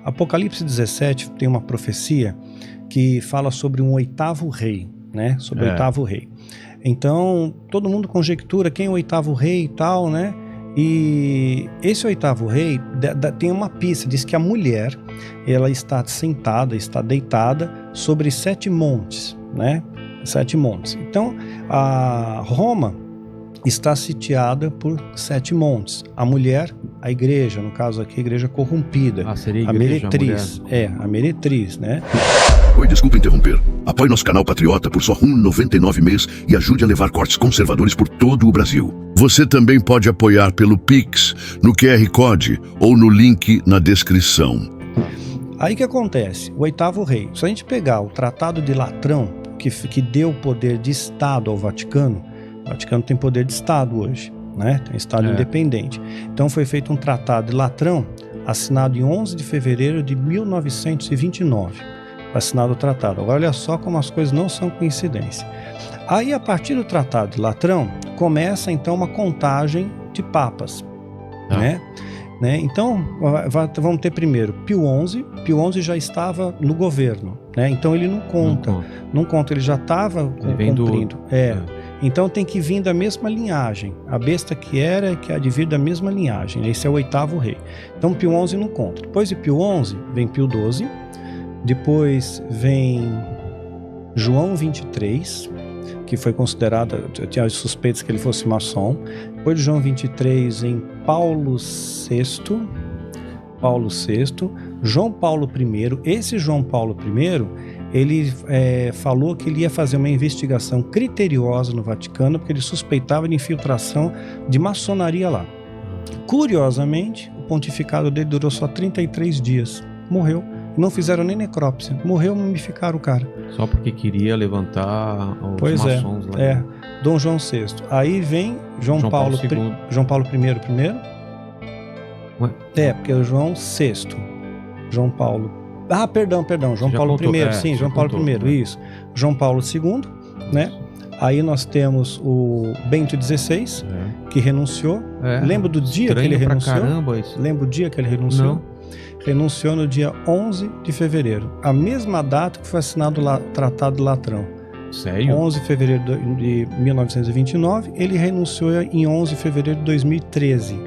Apocalipse 17 tem uma profecia que fala sobre um oitavo rei, né? Sobre o oitavo rei. Então, todo mundo conjectura quem é o oitavo rei e tal, né? E esse oitavo rei tem uma pista, diz que a mulher, ela está sentada, está deitada sobre 7 montes, né? 7 montes. Então, a Roma está sitiada por 7 montes. A mulher, a igreja, no caso aqui, a igreja corrompida. Seria a meretriz. A meretriz, né? Oi, desculpa interromper. Apoie nosso canal Patriota por só R$ 1,99 mês e ajude a levar cortes conservadores por todo o Brasil. Você também pode apoiar pelo Pix, no QR Code ou no link na descrição. Aí que acontece? O oitavo rei. Se a gente pegar o Tratado de Latrão, que deu poder de Estado ao Vaticano, o Vaticano tem poder de Estado hoje, né? Tem Estado independente. Então foi feito um Tratado de Latrão, assinado em 11 de fevereiro de 1929. Assinado o tratado. Agora olha só como as coisas não são coincidência. Aí a partir do Tratado de Latrão, começa então uma contagem de papas, né? Então vamos ter primeiro Pio XI. Pio XI já estava no governo, né? Então ele não conta, ele já estava cumprindo. Então tem que vir da mesma linhagem. A besta que era, que há de vir da mesma linhagem. Esse é o oitavo rei. Então Pio XI não conta. Depois de Pio XI vem Pio XII. Depois vem João 23, que foi considerado, tinha suspeitas que ele fosse maçom. Depois de João 23 vem Paulo VI, João Paulo I. Esse João Paulo I, ele falou que ele ia fazer uma investigação criteriosa no Vaticano, porque ele suspeitava de infiltração de maçonaria lá. Curiosamente, o pontificado dele durou só 33 dias. Morreu. Não fizeram nem necrópsia. Morreu, mumificaram o cara. Só porque queria levantar os maçons lá. Dom João VI. Aí vem João Paulo II. João Paulo I primeiro. Ué? Porque é o João VI. João Paulo. Perdão. João Paulo I. Sim, João Paulo I. Isso. João Paulo II, né? Aí nós temos o Bento XVI, que renunciou. Lembra do dia que ele renunciou? Lembra o dia que ele renunciou? Não. Renunciou no dia 11 de fevereiro, a mesma data que foi assinado o Tratado de Latrão. Sério? 11 de fevereiro de 1929, ele renunciou em 11 de fevereiro de 2013,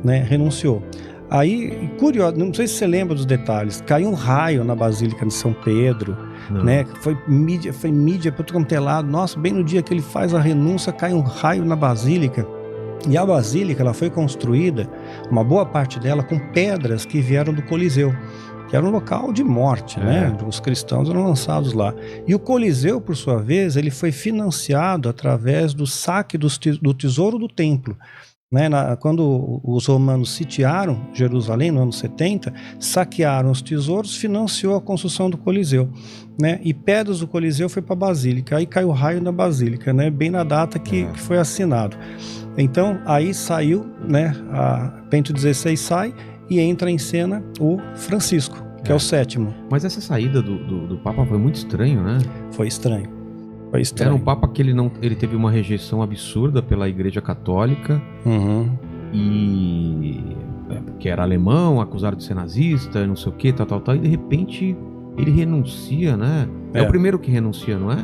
né? Renunciou. Aí, curioso, não sei se você lembra dos detalhes, caiu um raio na Basílica de São Pedro, né? Foi mídia para todo quanto é lado. Nossa, bem no dia que ele faz a renúncia, cai um raio na Basílica. E a Basílica, ela foi construída, uma boa parte dela, com pedras que vieram do Coliseu, que era um local de morte, né? Os cristãos eram lançados lá. E o Coliseu, por sua vez, ele foi financiado através do saque do tesouro do templo. Né? Quando os romanos sitiaram Jerusalém no ano 70, saquearam os tesouros, financiou a construção do Coliseu, né? E pedras do Coliseu foi para a Basílica. Aí caiu o raio na Basílica, né? Bem na data que foi assinado. Então aí saiu, né? A Bento XVI sai e entra em cena o Francisco, que é o sétimo. Mas essa saída do Papa foi muito estranho, né? Foi estranho. Era um Papa que ele teve uma rejeição absurda pela Igreja Católica. E que era alemão, acusado de ser nazista, não sei o que, tal, e de repente ele renuncia, né? É o primeiro que renuncia, não é?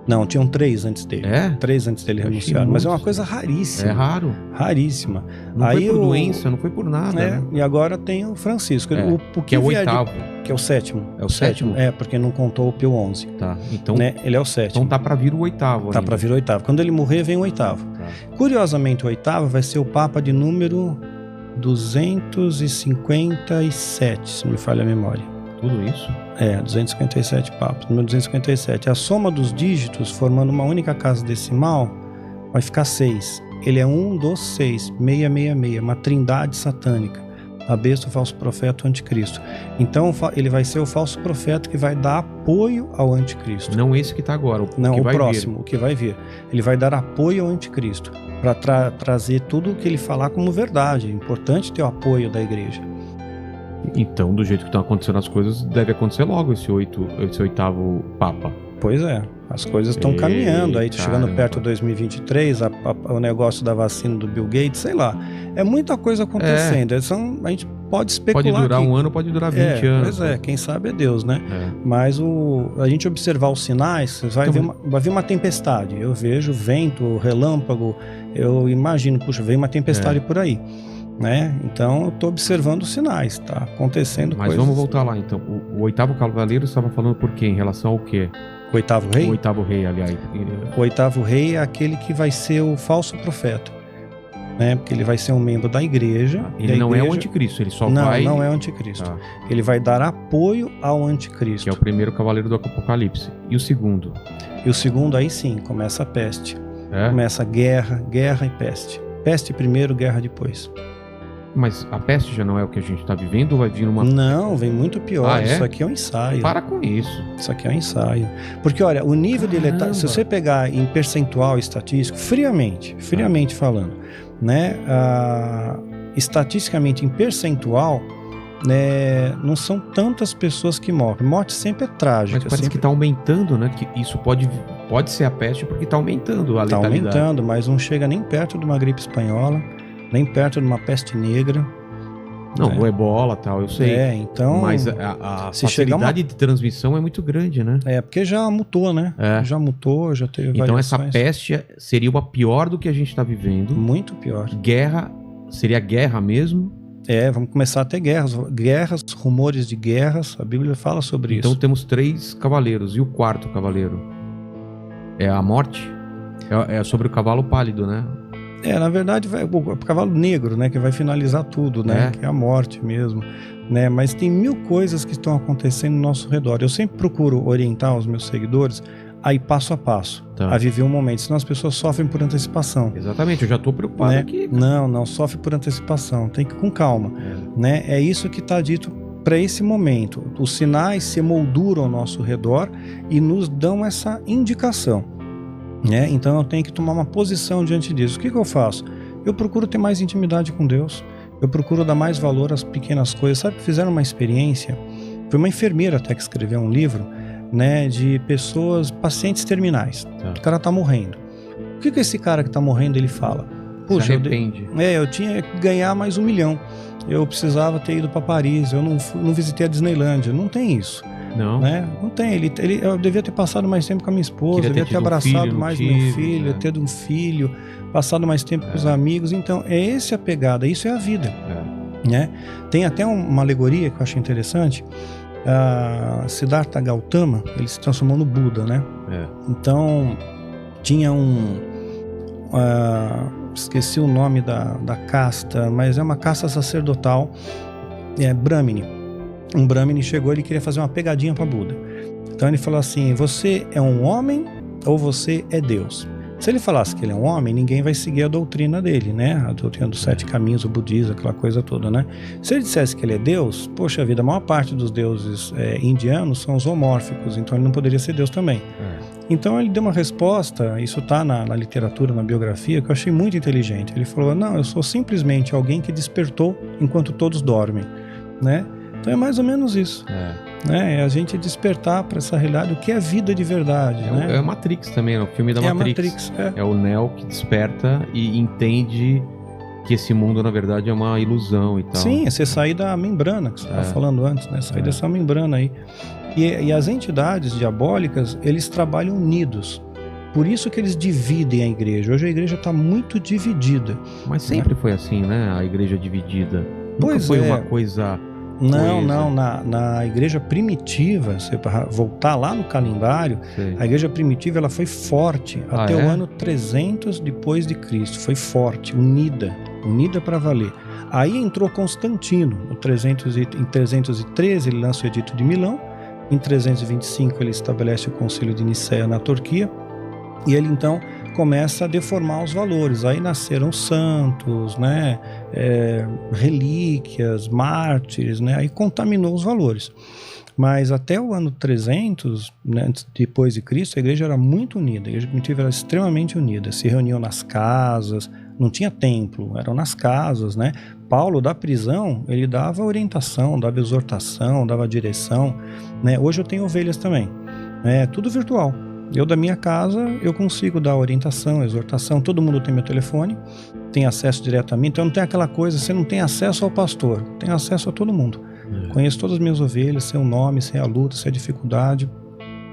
Não, tinham 3 antes dele. 3 antes dele renunciaram. Mas é uma coisa raríssima. É raro. Raríssima. Não foi por doença, não foi por nada. Né? E agora tem o Francisco. Que é o oitavo. Que é o sétimo. É o sétimo? Porque não contou o Pio XI. Tá. Então, né? Ele é o sétimo. Então tá pra vir o oitavo. Tá pra vir o oitavo. Quando ele morrer, vem o oitavo. Tá. Curiosamente, o oitavo vai ser o Papa de número 257, se não me falha a memória. Tudo isso? 257 papas, número 257. A soma dos dígitos, formando uma única casa decimal, vai ficar 6. Ele é 1 dos 6, 666, uma trindade satânica. A besta, o falso profeta, o anticristo. Então ele vai ser o falso profeta que vai dar apoio ao anticristo. Não esse que está agora, o próximo, o que vai vir. Ele vai dar apoio ao anticristo, para trazer tudo o que ele falar como verdade. É importante ter o apoio da igreja. Então, do jeito que estão acontecendo as coisas, deve acontecer logo esse oitavo Papa. Pois é. As coisas estão caminhando, aí chegando perto de 2023, o negócio da vacina do Bill Gates, sei lá. É muita coisa acontecendo. A gente pode especular. Pode durar um ano, pode durar 20 anos. Pois quem sabe é Deus, né? Mas a gente observar os sinais, vai vir uma tempestade. Eu vejo vento, relâmpago, eu imagino, puxa, vem uma tempestade por aí. Né? Então eu estou observando os sinais, tá acontecendo coisas. Mas vamos voltar lá então. O oitavo cavaleiro estava falando por quê? Em relação ao quê? O oitavo rei? O oitavo rei, aliás. O oitavo rei é aquele que vai ser o falso profeta, né? Porque ele vai ser um membro da igreja. Ele não é o anticristo, ele só vai... Não é o anticristo. Ele vai dar apoio ao anticristo. Que é o primeiro cavaleiro do Apocalipse. E o segundo? E o segundo aí sim, começa a peste. Começa a guerra e peste. Peste primeiro, guerra depois. Mas a peste já não é o que a gente está vivendo ou vai vir uma... Não, vem muito pior. Isso aqui é um ensaio. Para com isso. Isso aqui é um ensaio. Porque, olha, o nível de letalidade... Se você pegar em percentual estatístico, friamente falando, né? Estatisticamente, em percentual, né, não são tantas pessoas que morrem. Morte sempre é trágica. Mas parece que está aumentando, né? Que isso pode ser a peste porque está aumentando a letalidade. Está aumentando, mas não chega nem perto de uma gripe espanhola, nem perto de uma peste negra. Não, o ebola e tal, eu sei. Então... Mas a facilidade de transmissão é muito grande, né? Porque já mutou, né? Já mutou, já teve Então variações. Essa peste seria uma pior do que a gente está vivendo. Muito pior. Guerra, seria guerra mesmo? Vamos começar a ter guerras, rumores de guerras, a Bíblia fala sobre isso. Então temos 3 cavaleiros, e o quarto cavaleiro? É a morte? É sobre o cavalo pálido, né? Na verdade, o cavalo negro, né, que vai finalizar tudo, né, que é a morte mesmo, né, mas tem 1000 coisas que estão acontecendo no nosso redor. Eu sempre procuro orientar os meus seguidores a ir passo a passo, a viver um momento, senão as pessoas sofrem por antecipação. Exatamente, eu já estou preocupado aqui. Não, sofre por antecipação, tem que ir com calma, né, é isso que está dito para esse momento. Os sinais se molduram ao nosso redor e nos dão essa indicação. Então eu tenho que tomar uma posição diante disso. O que eu faço? Eu procuro ter mais intimidade com Deus. Eu procuro dar mais valor às pequenas coisas. Sabe que fizeram uma experiência? Foi uma enfermeira até que escreveu um livro, né, de pessoas, pacientes terminais. O cara tá morrendo. O que esse cara que tá morrendo ele fala? Puxa, eu tinha que ganhar mais 1 milhão. Eu precisava ter ido para Paris. Eu não visitei a Disneylândia. Não tem isso. Não. Né? Não tem. Eu devia ter passado mais tempo com a minha esposa, devia ter abraçado mais meu filho, ter um filho, passado mais tempo com os amigos. Então, essa a pegada, isso é a vida. Né? Tem até uma alegoria que eu achei interessante. Siddhartha Gautama, ele se transformou no Buda, né? Então, tinha esqueci o nome da casta, mas é uma casta sacerdotal, Brahmini. Um Brahmini chegou, ele queria fazer uma pegadinha para Buda. Então ele falou assim: você é um homem ou você é Deus? Se ele falasse que ele é um homem, ninguém vai seguir a doutrina dele, né? A doutrina dos 7 caminhos, o budismo, aquela coisa toda, né? Se ele dissesse que ele é Deus, poxa vida, a maior parte dos deuses indianos são zoomórficos, então ele não poderia ser Deus também. Então ele deu uma resposta, isso está na literatura, na biografia, que eu achei muito inteligente. Ele falou: não, eu sou simplesmente alguém que despertou enquanto todos dormem, né? Então é mais ou menos isso. Né? É a gente despertar para essa realidade, o que é vida de verdade. É a Matrix também, é o filme da Matrix. É o Neo que desperta e entende que esse mundo, na verdade, é uma ilusão e tal. Sim, é você sair da membrana, que você estava falando antes, né? Sair dessa membrana aí. E as entidades diabólicas, eles trabalham unidos. Por isso que eles dividem a igreja. Hoje a igreja está muito dividida. Mas sempre foi assim, né? A igreja dividida. Nunca foi uma coisa... Não, na igreja primitiva, se voltar lá no calendário, a igreja primitiva ela foi forte até o ano 300 depois de Cristo, foi forte, unida para valer. Aí entrou Constantino, em 313 ele lança o Edito de Milão, em 325 ele estabelece o Concílio de Nicéia na Turquia, e ele então começa a deformar os valores. Aí nasceram santos, né, relíquias, mártires, né, aí contaminou os valores. Mas até o ano 300, né, depois de Cristo, a igreja era muito unida, a igreja primitiva era extremamente unida, se reuniam nas casas, não tinha templo, eram nas casas, né. Paulo, da prisão, ele dava orientação, dava exortação, dava direção, né. Hoje eu tenho ovelhas também, tudo virtual. Eu da minha casa, eu consigo dar orientação, exortação, todo mundo tem meu telefone, tem acesso diretamente, então não tem aquela coisa, você não tem acesso ao pastor, tem acesso a todo mundo. Conheço todas as minhas ovelhas, sei o nome, sei a luta, sei a dificuldade,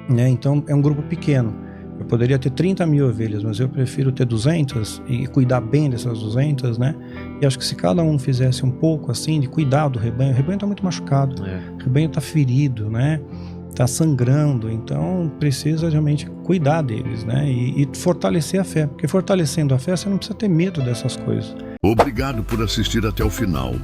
né? Então é um grupo pequeno. Eu poderia ter 30 mil ovelhas, mas eu prefiro ter 200 e cuidar bem dessas 200, né? E acho que se cada um fizesse um pouco assim, de cuidar do rebanho, o rebanho está muito machucado, o rebanho está ferido, né? Está sangrando, então precisa realmente cuidar deles, né? E fortalecer a fé, porque fortalecendo a fé você não precisa ter medo dessas coisas. Obrigado por assistir até o final.